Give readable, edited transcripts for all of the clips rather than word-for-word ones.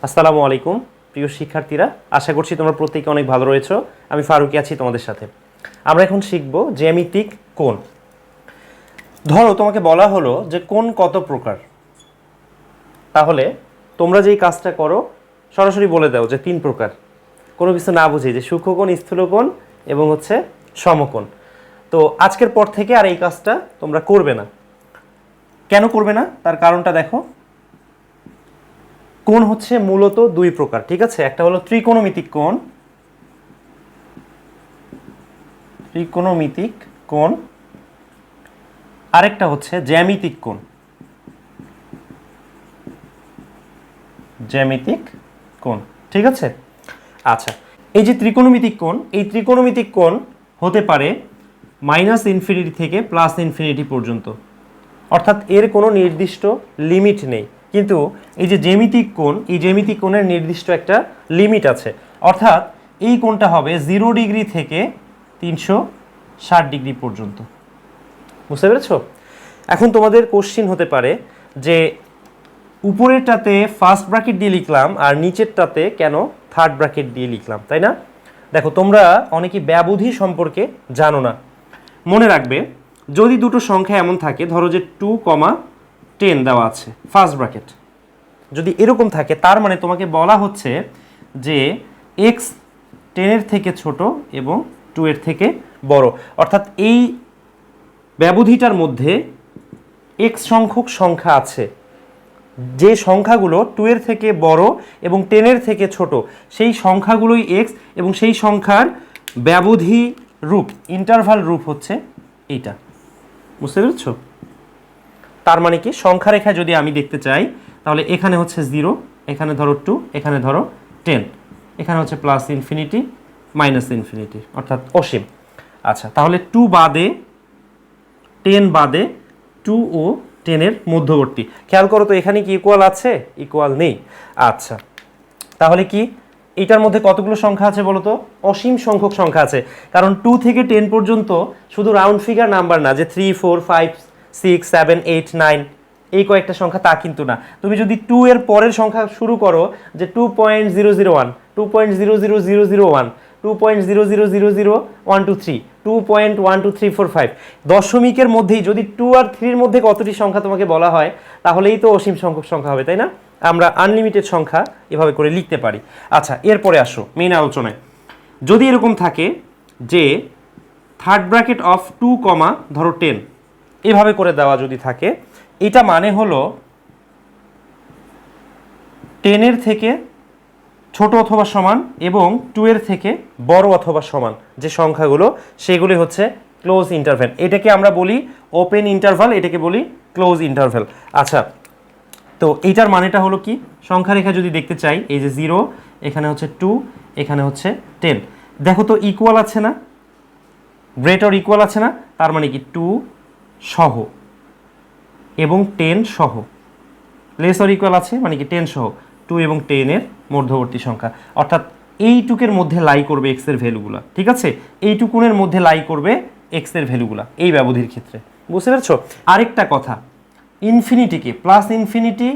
আসসালামু আলাইকুম প্রিয় শিক্ষার্থীরা, আশা করছি তোমরা প্রত্যেকে অনেক ভালো রয়েছো। আমি ফারুকি আছি তোমাদের সাথে। আমরা এখন শিখব জ্যামিতিক কোণ। ধরো তোমাকে বলা হলো যে কোণ কত প্রকার, তাহলে তোমরা যেই কাজটা করো সরাসরি বলে দাও যে 3 প্রকার, কোনো কিছু না বুঝি, যে সূক্ষ্মকোণ, স্থূলকোণ এবং সমকোণ। তো আজকের পর থেকে আর এই কাজটা তোমরা করবে না। কেন করবে না তার কারণটা দেখো। কোণ হচ্ছে মূলত 2 প্রকার, ঠিক আছে? একটা হলো ত্রিকোণমিতিক কোণ, আরেকটা হচ্ছে জ্যামিতিক কোণ, ঠিক আছে? আচ্ছা, এই যে ত্রিকোণমিতিক কোণ, এই ত্রিকোণমিতিক কোণ হতে পারে -∞ থেকে +∞ পর্যন্ত, অর্থাৎ এর কোনো নির্দিষ্ট লিমিট নেই। কিন্তু এই যে জ্যামিতিক কোণ, এই জ্যামিতিক কোণের নির্দিষ্ট একটা লিমিট আছে, অর্থাৎ এই কোণটা হবে 0 ডিগ্রি থেকে 360 ডিগ্রি পর্যন্ত। বুঝতে পেরেছ? এখন তোমাদের কোশ্চিন হতে পারে যে উপরেরটাতে ফার্স্ট ব্র্যাকেট দিয়ে লিখলাম আর নিচেরটাতে কেন থার্ড ব্র্যাকেট দিয়ে লিখলাম, তাই না? দেখো, তোমরা অনেকেই ব্যবধি সম্পর্কে জানো না। মনে রাখবে, যদি দুটো সংখ্যা এমন থাকে, ধরো যে 2,10 দেওয়া আছে ফার্স্ট ব্র্যাকেট, যদি এরকম থাকে তার মানে তোমাকে বলা হচ্ছে যে x 10 এর থেকে ছোট এবং 2 এর থেকে বড়, অর্থাৎ এই ব্যবধিটার মধ্যে x সংখ্যক সংখ্যা আছে, যে সংখ্যাগুলো 2 এর থেকে বড় এবং 10 এর থেকে ছোট, সেই সংখ্যাগুলোই x, এবং সেই সংখ্যার ব্যবধি রূপ, ইন্টারভাল রূপ হচ্ছে এইটা। বুঝতে পেরেছ? তার মানে কি, সংখ্যা রেখায় যদি আমি দেখতে চাই, তাহলে এখানে হচ্ছে 0, এখানে ধরো 2, এখানে ধরো 10, এখানে হচ্ছে +∞, -∞, অর্থাৎ অসীম। আচ্ছা, তাহলে 2 বাদে 10 বাদে 2 ও 10 এর মধ্যবর্তী। খেয়াল করো তো, এখানে কি ইকুয়াল আছে? ইকুয়াল নেই। আচ্ছা, তাহলে কি এটার মধ্যে কতগুলো সংখ্যা আছে বলো তো? অসীম সংখ্যক সংখ্যা আছে, কারণ 2 থেকে 10 পর্যন্ত শুধু রাউন্ড ফিগার নাম্বার না, যে 3, 4, 5, 6, 7, 8, 9 এই কয়েকটা সংখ্যা, তা কিন্তু না। তুমি যদি 2 এর পরের সংখ্যা শুরু করো, যে 2.001, 2.00001, 2.0000123, 2.12345, দশমিকের মধ্যেই যদি 2 আর 3 এর মধ্যে কতটি সংখ্যা তোমাকে বলা হয়, তাহলেই তো অসীম সংখ্যক সংখ্যা হবে, তাই না? আমরা আনলিমিটেড সংখ্যা এভাবে করে লিখতে পারি। আচ্ছা, এরপরে আসো মেইন আলোচনায়। যদি এরকম থাকে যে থার্ড ব্র্যাকেট অফ 2, ধরো 10 এভাবে করে দেওয়া যদি থাকে, এটা মানে হলো 10 এর থেকে ছোট অথবা সমান এবং 2 এর থেকে বড় অথবা সমান যে সংখ্যাগুলো, সেগুলি হচ্ছে ক্লোজ ইন্টারভ্যাল। এটাকে আমরা বলি ওপেন ইন্টারভাল, এটাকে বলি ক্লোজ ইন্টারভ্যাল। আচ্ছা, তো এইটার মানেটা হলো কি, সংখ্যা রেখা যদি দেখতে চাই, এই যে 0, এখানে হচ্ছে 2, এখানে হচ্ছে 10, দেখো তো ইকুয়াল আছে না, গ্রেটার ইকুয়াল আছে না? তার মানে কি 2 সহ এবং 10 সহ, লেসার ইকুয়াল আছে মানে কি 10 সহ, 2 এবং 10 এর মধ্যবর্তী সংখ্যা, অর্থাৎ এইটুকের মধ্যে লাই করবে x এর ভ্যালুগুলা, ঠিক আছে? এইটুকুনের মধ্যে লাই করবে x এর ভ্যালুগুলা এই ব্যবধির ক্ষেত্রে। বুঝতে পেরেছো? আরেকটা কথা, ইনফিনিটিকে +∞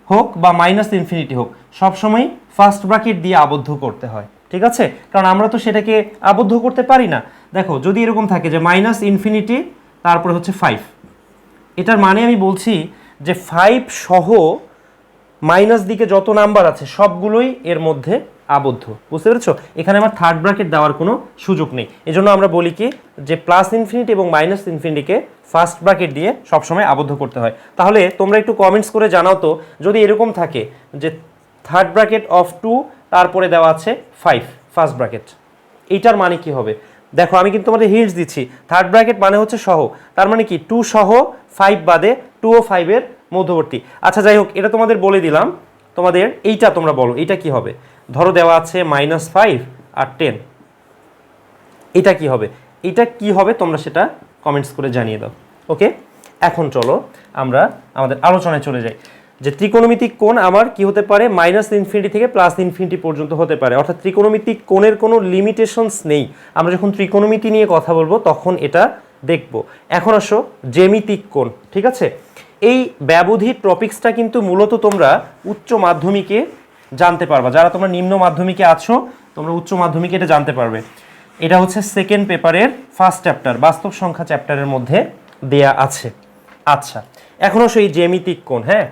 হোক বা -∞ হোক, সবসময় ফার্স্ট ব্র্যাকেট দিয়ে আবদ্ধ করতে হয়, ঠিক আছে? কারণ আমরা তো সেটাকে আবদ্ধ করতে পারি না। দেখো, যদি এরকম থাকে যে -∞, তারপরে হচ্ছে 5, এটার মানে আমি বলছি যে 5 সহ মাইনাস দিকে যত নাম্বার আছে সবগুলোই এর মধ্যে আবদ্ধ। বুঝতে পেরেছো? এখানে আমার থার্ড ব্র্যাকেট দেওয়ার কোনো সুযোগ নেই। এজন্য আমরা বলি কি, যে +∞ এবং -∞কে ফার্স্ট ব্র্যাকেট দিয়ে সবসময় আবদ্ধ করতে হয়। তাহলে তোমরা একটু কমেন্টস করে জানাও তো, যদি এরকম থাকে যে থার্ড ব্র্যাকেট অফ 2, তারপরে দেওয়া আছে 5 ফার্স্ট ব্র্যাকেট, এইটার মানে কি হবে? দেখো, আমি কিন্তু তোমাদের হিন্টস দিচ্ছি। থার্ড ব্র্যাকেট মানে হচ্ছে সহ, তার মানে কি 2 সহ 5 বাদে 2 ও 5 এর মধ্যবর্তী। আচ্ছা, যাই হোক, এটা তোমাদের বলে দিলাম। তোমাদের এইটা তোমরা বলো, এইটা কি হবে? ধরো দেওয়া আছে -5 আর 10, এটা কি হবে? এটা কি হবে তোমরা সেটা কমেন্টস করে জানিয়ে দাও। ওকে, এখন চলো আমরা আমাদের আলোচনায় চলে যাই। যে ত্রিকোণমিতিক কোণ আমার কি হতে পারে? -∞ থেকে +∞ পর্যন্ত হতে পারে, অর্থাৎ ত্রিকোণমিতিক কোণের কোনো লিমিটেশনস নেই। আমরা যখন ত্রিকোণমিতি নিয়ে কথা বলবো তখন এটা দেখব। এখন আসো জ্যামিতিক কোণ, ঠিক আছে? এই ব্যবধির টপিক্সটা কিন্তু মূলত তোমরা উচ্চ মাধ্যমিকে জানতে পারবা। যারা তোমরা নিম্ন মাধ্যমিকে আছো, তোমরা উচ্চ মাধ্যমিকে এটা জানতে পারবে। এটা হচ্ছে সেকেন্ড পেপারের ফার্স্ট চ্যাপ্টার, বাস্তব সংখ্যা চ্যাপ্টারের মধ্যে দেয়া আছে। আচ্ছা, এখন আসো এই জ্যামিতিক কোণ। হ্যাঁ,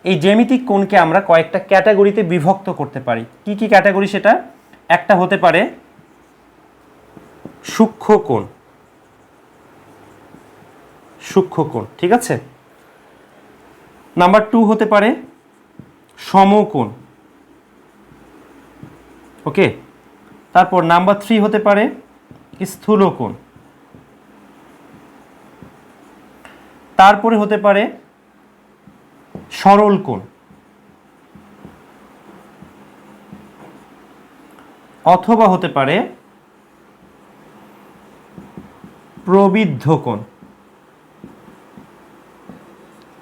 এই জ্যামিতিক কোণকে আমরা কয়েকটা ক্যাটাগরিতে বিভক্ত করতে পারি। কি কি ক্যাটাগরি সেটা? একটা হতে পারে সূক্ষ্ম কোণ, সূক্ষ্ম কোণ, ঠিক আছে। নাম্বার 2 হতে পারে সমকোণ, ওকে। তারপর নাম্বার 3 হতে পারে স্থূলকোণ, তারপরে হতে পারে সরল কোণ, অথবা হতে পারে প্রবিদ্ধ কোণ,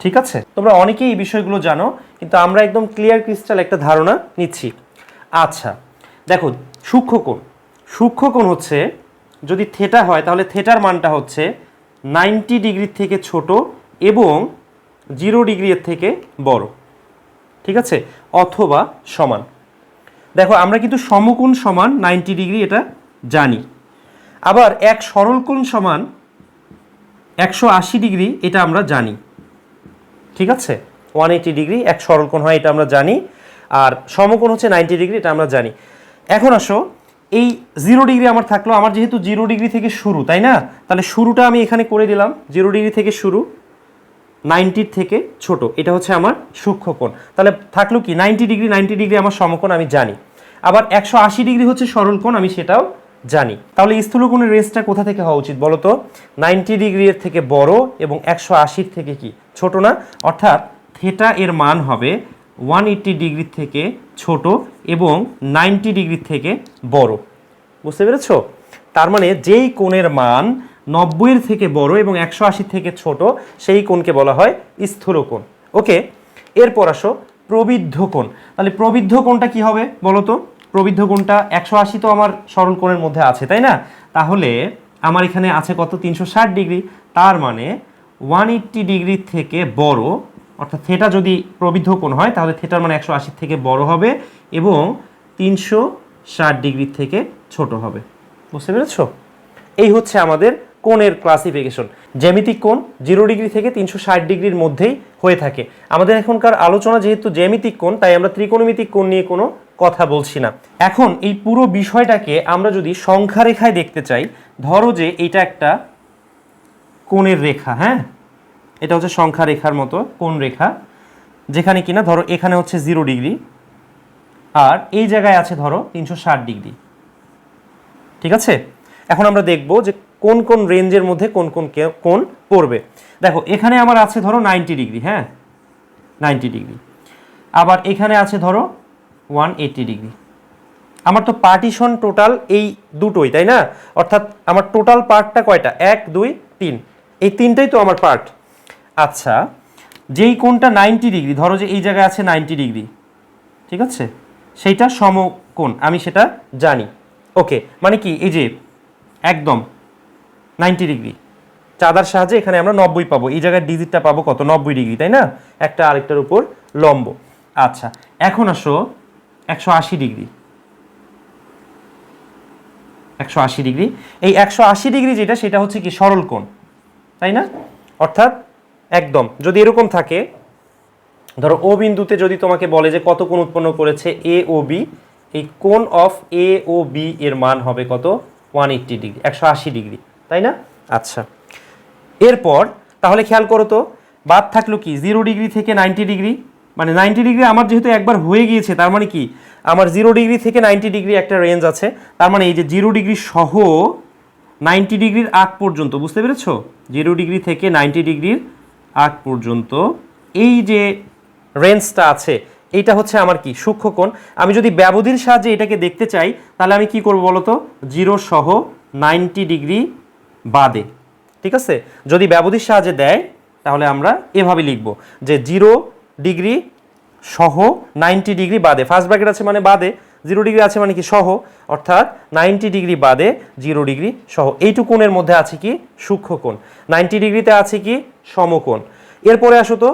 ঠিক আছে। তোমরা অনেকেই এই বিষয়গুলো জানো, কিন্তু আমরা একদম ক্লিয়ার ক্রিস্টাল একটা ধারণা নিচ্ছি। আচ্ছা দেখো, সূক্ষ্মকোণ, সূক্ষ্মকোণ হচ্ছে যদি থিটা হয় তাহলে থিটার মানটা হচ্ছে 90 ডিগ্রির থেকে ছোট এবং 0 ডিগ্রির থেকে বড়, ঠিক আছে, অথবা সমান। দেখো আমরা কিন্তু সমকোণ সমান 90 ডিগ্রি এটা জানি, আবার এক সরল কোণ সমান 180 ডিগ্রি এটা আমরা জানি, ঠিক আছে। 180 ডিগ্রি এক সরল কোণ হয় এটা আমরা জানি, আর সমকোণ হচ্ছে 90 ডিগ্রি এটা আমরা জানি। এখন আসো এই 0 ডিগ্রি আমার থাকলো, আমার যেহেতু 0 ডিগ্রি থেকে শুরু, তাই না, তাহলে শুরুটা আমি এখানে করে দিলাম 0 ডিগ্রি থেকে শুরু, 90 থেকে ছোট, এটা হচ্ছে আমার সূক্ষ্মকোণ। তাহলে থাকলো কি 90 ডিগ্রি, 90 ডিগ্রি আমার সমকোণ আমি জানি, আবার 180 ডিগ্রি হচ্ছে সরল কোণ আমি সেটাও জানি। তাহলে স্থূলকোণের রেঞ্জটা কোথা থেকে হওয়া উচিত বলো তো? 90 ডিগ্রির থেকে বড় এবং 180 থেকে কি ছোট না, অর্থাৎ থিটা এর মান হবে 180 ডিগ্রি থেকে ছোট এবং 90 ডিগ্রি থেকে বড়। বুঝতে পেরেছো? তার মানে যেই কোণের মান 90 থেকে বড় এবং 180 থেকে ছোট সেই কোণকে বলা হয় স্থূলকোণ, ওকে। এরপর আসো প্রবিদ্ধ কোণ। তাহলে প্রবিদ্ধ কোণটা কি হবে বলো তো? প্রবিদ্ধ কোণটা 180 তো আমার সরল কোণের মধ্যে আছে, তাই না, তাহলে আমার এখানে আছে কত? 360 ডিগ্রি। তার মানে 180 ডিগ্রি থেকে বড়, অর্থাৎ থিটা যদি প্রবিদ্ধ কোণ হয় তাহলে থিটার মানে 180 থেকে বড় হবে এবং 360 ডিগ্রি থেকে ছোট হবে। বুঝতে পেরেছো? এই হচ্ছে আমাদের কোণের ক্লাসিফিকেশন। জ্যামিতিক কোণ 0 ডিগ্রি থেকে 360 ডিগ্রির মধ্যেই হয়ে থাকে। আমাদের এখনকার আলোচনা যেহেতু জ্যামিতিক কোণ, তাই আমরা ত্রিকোণমিতিক কোণ নিয়ে কোনো কথা বলছি না। এখন এই পুরো বিষয়টাকে আমরা যদি সংখ্যা রেখায় দেখতে চাই, ধরো যে এটা একটা কোণের রেখা, হ্যাঁ, এটা হচ্ছে সংখ্যা রেখার মতো কোণ রেখা, যেখানে কিনা ধরো এখানে হচ্ছে 0 ডিগ্রি আর এই জায়গায় আছে ধরো 360 ডিগ্রি, ঠিক আছে। এখন আমরা দেখব যে কোন কোন রেঞ্জের মধ্যে কোন কোন কোণ পড়বে। দেখো এখানে আমার আছে ধরো 90 ডিগ্রি, হ্যাঁ 90 ডিগ্রি, আবার এখানে আছে ধরো 180 ডিগ্রি। আমার তো পার্টিশন টোটাল এই দুটোই, তাই না, অর্থাৎ আমার টোটাল পার্টটা কয়টা? 1 2 3, এই তিনটাই তো আমার পার্ট। আচ্ছা, যেই কোণটা 90 ডিগ্রি, ধরো যে এই জায়গায় আছে 90 ডিগ্রি, ঠিক আছে, সেইটা সমকোণ আমি সেটা জানি, ওকে। মানে কি এই যে একদম 90 ডিগ্রি চাঁদার সাহায্যে এখানে আমরা 90 পাবো, এই জায়গায় ডিজিটটা পাবো কত? 90 ডিগ্রি, তাই না, একটা আরেকটার উপর লম্ব। আচ্ছা এখন আসো 180 ডিগ্রি, 180 ডিগ্রি, এই 180 ডিগ্রি যেটা সেটা হচ্ছে কি সরল কোণ, তাই না, অর্থাৎ একদম যদি এরকম থাকে, ধরো ও বিন্দুতে যদি তোমাকে বলে যে কত কোণ উৎপন্ন করেছে এ ও বি, এই কোণ অফ এ ও বি এর মান হবে কত? 180 ডিগ্রি, 180 ডিগ্রি, তাই না। আচ্ছা এরপর তাহলে খেয়াল করো তো, বাদ থাকলো কি 0 ডিগ্রি থেকে 90 ডিগ্রি, মানে 90 ডিগ্রি আমার যেহেতু একবার হয়ে গিয়েছে, তার মানে কি আমার 0 ডিগ্রি থেকে 90 ডিগ্রি একটা রেঞ্জ আছে, তার মানে এই যে 0 ডিগ্রি সহ 90 ডিগ্রির আগ পর্যন্ত, বুঝতে পেরেছো, 0 ডিগ্রি থেকে 90 ডিগ্রির আগ পর্যন্ত এই যে রেঞ্জটা আছে এইটা হচ্ছে আমার কি সূক্ষ্মকোণ। আমি যদি ব্যবধির সাহায্যে এটাকে দেখতে চাই তাহলে আমি কি করব বলো তো? 0 সহ 90 ডিগ্রি বাদে, ঠিক আছে। যদি ব্যবধির সাহায্যে দেয় তাহলে আমরা এভাবে লিখব যে 0 ডিগ্রি সহ 90 ডিগ্রি বাদে, ফার্স্ট ব্র্যাকেট আছে মানে বাদে, 0 ডিগ্রি আছে মানে কি সহ, অর্থাৎ 90 ডিগ্রি বাদে 0 ডিগ্রি সহ, এইটুকুনের মধ্যে আছে কি সূক্ষ্মকোণ, 90 ডিগ্রিতে আছে কি সমকোণ। এরপরে আসো তো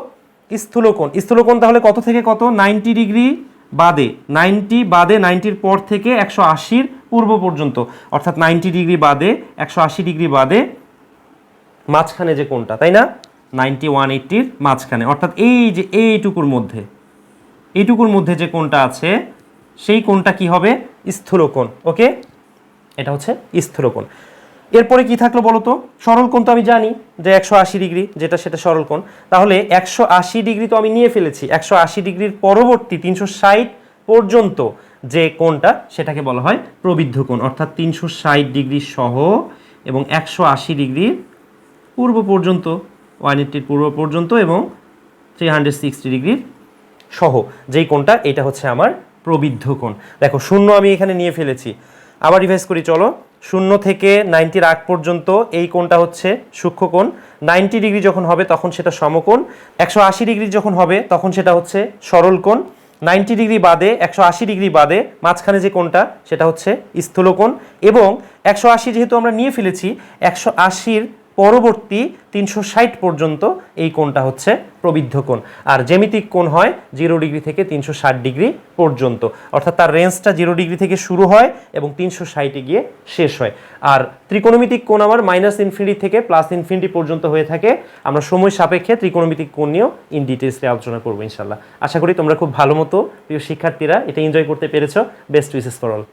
স্থূলকোণ। স্থূলকোণ তাহলে কত থেকে কত? 90 ডিগ্রি বাদে 90 বাদে 90-র পর থেকে 180-র পূর্ব পর্যন্ত, অর্থাৎ 90 ডিগ্রি বাদে 180 ডিগ্রি বাদে মাঝখানে যে কোণটা, তাই না, 90 180-র মাঝখানে, অর্থাৎ এই যে এইটুকুর মধ্যে যে কোণটা আছে সেই কোণটা কি হবে, স্থূলকোণ। ওকে, এটা হচ্ছে স্থূলকোণ। এরপরে কি থাকলো বলো তো, সরল কোণ তো আমি জানি যে 180 ডিগ্রি, যেটা সেটা সরল কোণ। তাহলে 180 ডিগ্রি তো আমি নিয়ে ফেলেছি, 180 ডিগ্রির পরবর্তী 360 পর্যন্ত যে কোণটা সেটাকে বলা হয় প্রবৃদ্ধ কোণ, অর্থাৎ 360 ডিগ্রি সহ এবং 180 ডিগ্রির পূর্ব পর্যন্ত, 180-র পূর্ব পর্যন্ত এবং 360 ডিগ্রির সহ যেই কোণটা, এটা হচ্ছে আমার প্রবৃদ্ধ কোণ। দেখো শূন্য আমি এখানে নিয়ে ফেলেছি, আবার রিভাইজ করি চলো। 0 থেকে 90-র আগ পর্যন্ত এই কোণটা হচ্ছে সূক্ষ্ম কোণ, 90 ডিগ্রি যখন হবে তখন সেটা সমকোণ, 180 ডিগ্রি যখন হবে তখন সেটা হচ্ছে সরল কোণ, 90 ডিগ্রি বাদে 180 ডিগ্রি বাদে মাঝখানে যে কোণটা সেটা হচ্ছে স্থূলকোণ, এবং 180 যেহেতু আমরা নিয়ে ফেলেছি, 180-র পরবর্তী 360 পর্যন্ত এই কোণটা হচ্ছে প্রবৃদ্ধ কোণ। আর জ্যামিতিক কোণ হয় 0 ডিগ্রি থেকে 360 ডিগ্রি পর্যন্ত, অর্থাৎ তার রেঞ্জটা 0 ডিগ্রি থেকে শুরু হয় এবং 360-এ গিয়ে শেষ হয়। আর ত্রিকোণমিতিক কোণ আমার -∞ থেকে +∞ পর্যন্ত হয়ে থাকে। আমরা সময় সাপেক্ষে ত্রিকোণমিতিক কোণ নিয়েও ইন ডিটেলসে আলোচনা করবো ইনশাল্লাহ। আশা করি তোমরা খুব ভালো মতো প্রিয় শিক্ষার্থীরা এটা এনজয় করতে পেরেছো। Best wishes for all.